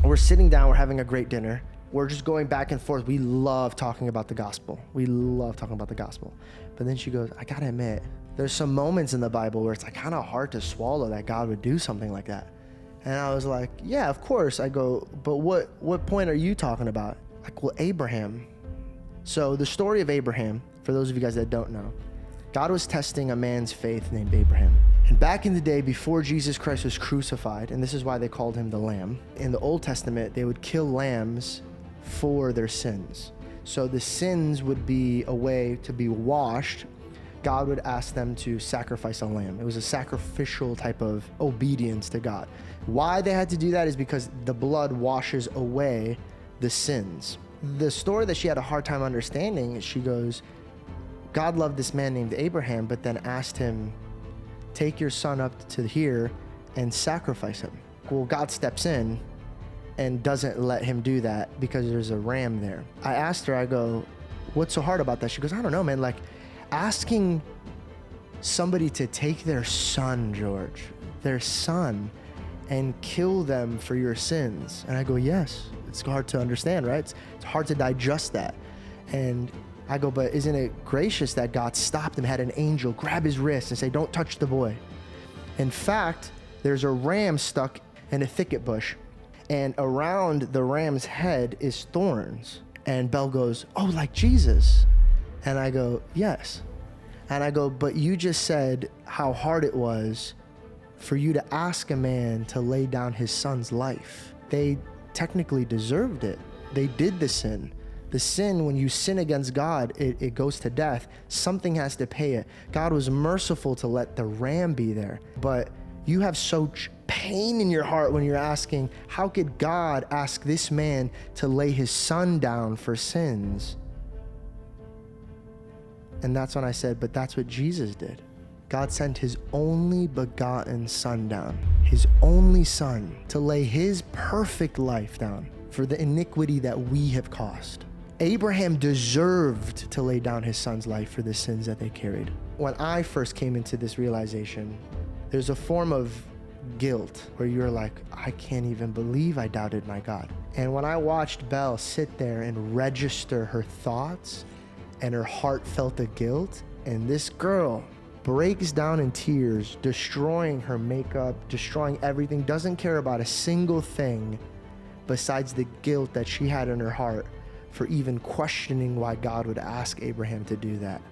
We're sitting down, we're having a great dinner. We're just going back and forth. We love talking about the gospel. We love talking about the gospel. But then she goes, I gotta admit, there's some moments in the Bible where it's like kind of hard to swallow that God would do something like that. And I was like, yeah, of course. I go, but what point are you talking about? Like, well, Abraham. So the story of Abraham, for those of you guys that don't know, God was testing a man's faith named Abraham. And back in the day before Jesus Christ was crucified, and this is why they called him the Lamb, in the Old Testament, they would kill lambs for their sins. So the sins would be a way to be washed. God would ask them to sacrifice a lamb. It was a sacrificial type of obedience to God. Why they had to do that is because the blood washes away the sins. The story that she had a hard time understanding, she goes, God loved this man named Abraham, but then asked him, take your son up to here and sacrifice him. Well, God steps in and doesn't let him do that because there's a ram there. I asked her, I go, what's so hard about that? She goes, I don't know, man. Like, asking somebody to take their son, George, their son, and kill them for your sins. And I go, yes. It's hard to understand, right? It's hard to digest that. And I go, but isn't it gracious that God stopped him, had an angel grab his wrist and say, don't touch the boy. In fact, there's a ram stuck in a thicket bush, and around the ram's head is thorns. And Belle goes, oh, like Jesus. And I go, yes. And I go, but you just said how hard it was for you to ask a man to lay down his son's life. They technically deserved it. They did the sin. The sin, when you sin against God, it goes to death. Something has to pay it. God was merciful to let the ram be there. But you have such pain in your heart when you're asking, how could God ask this man to lay his son down for sins? And that's when I said, but that's what Jesus did. God sent his only begotten son down, his only son, to lay his perfect life down for the iniquity that we have caused. Abraham deserved to lay down his son's life for the sins that they carried. When I first came into this realization, there's a form of guilt where you're like, I can't even believe I doubted my God. And when I watched Belle sit there and register her thoughts and her heartfelt guilt, and this girl breaks down in tears, destroying her makeup, destroying everything, doesn't care about a single thing besides the guilt that she had in her heart for even questioning why God would ask Abraham to do that.